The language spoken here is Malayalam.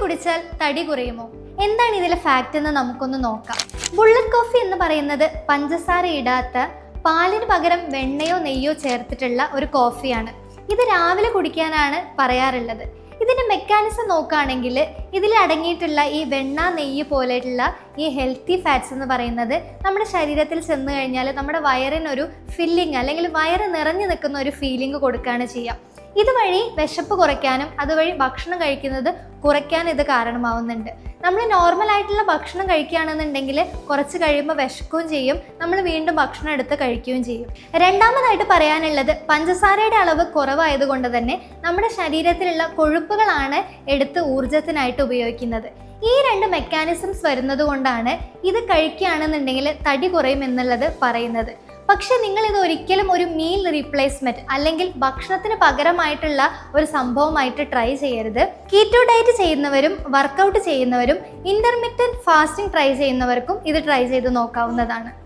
കുടിച്ചാൽ തടി കുറയുമോ? എന്താണ് ഇതിലെ ഫാക്റ്റ് എന്ന് നമുക്കൊന്ന് നോക്കാം. ബുള്ളറ്റ് കോഫി എന്ന് പറയുന്നത് പഞ്ചസാര ഇടാത്ത പാലിന് പകരം വെണ്ണയോ നെയ്യോ ചേർത്തിട്ടുള്ള ഒരു കോഫിയാണ്. ഇത് രാവിലെ കുടിക്കാനാണ് പറയാറുള്ളത്. ഇതിൻ്റെ മെക്കാനിസം നോക്കുകയാണെങ്കിൽ ഇതിൽ അടങ്ങിയിട്ടുള്ള ഈ വെണ്ണ നെയ്യ് പോലെയുള്ള ഈ ഹെൽത്തി ഫാറ്റ്സ് എന്ന് പറയുന്നത് നമ്മുടെ ശരീരത്തിൽ ചെന്ന് കഴിഞ്ഞാൽ നമ്മുടെ വയറിനൊരു ഫില്ലിങ് അല്ലെങ്കിൽ വയറ് നിറഞ്ഞു നിൽക്കുന്ന ഒരു ഫീലിംഗ് കൊടുക്കുകയാണ് ചെയ്യുക. ഇതുവഴി വിശപ്പ് കുറയ്ക്കാനും അതുവഴി ഭക്ഷണം കഴിക്കുന്നത് കുറയ്ക്കാൻ ഇത് കാരണമാവുന്നുണ്ട്. നമ്മൾ നോർമലായിട്ടുള്ള ഭക്ഷണം കഴിക്കുകയാണെന്നുണ്ടെങ്കിൽ കുറച്ച് കഴിയുമ്പോൾ വിശക്കുകയും ചെയ്യും, നമ്മൾ വീണ്ടും ഭക്ഷണം എടുത്ത് കഴിക്കുകയും ചെയ്യും. രണ്ടാമതായിട്ട് പറയാനുള്ളത്, പഞ്ചസാരയുടെ അളവ് കുറവായതുകൊണ്ട് തന്നെ നമ്മുടെ ശരീരത്തിലുള്ള കൊഴുപ്പുകളാണ് എടുത്ത് ഊർജത്തിനായിട്ട് ഉപയോഗിക്കുന്നത്. ഈ രണ്ട് മെക്കാനിസംസ് വരുന്നത് കൊണ്ടാണ് ഇത് കഴിക്കുകയാണെന്നുണ്ടെങ്കിൽ തടി കുറയും എന്നുള്ളത് പറയുന്നത്. പക്ഷെ നിങ്ങൾ ഇത് ഒരിക്കലും ഒരു മീൽ റീപ്ലേസ്മെന്റ് അല്ലെങ്കിൽ ഭക്ഷണത്തിന് പകരമായിട്ടുള്ള ഒരു സംഭവമായിട്ട് ട്രൈ ചെയ്യരുത്. കീറ്റോ ഡയറ്റ് ചെയ്യുന്നവരും വർക്കൗട്ട് ചെയ്യുന്നവരും ഇന്റർമിറ്റന്റ് ഫാസ്റ്റിംഗ് ട്രൈ ചെയ്യുന്നവർക്കും ഇത് ട്രൈ ചെയ്ത് നോക്കാവുന്നതാണ്.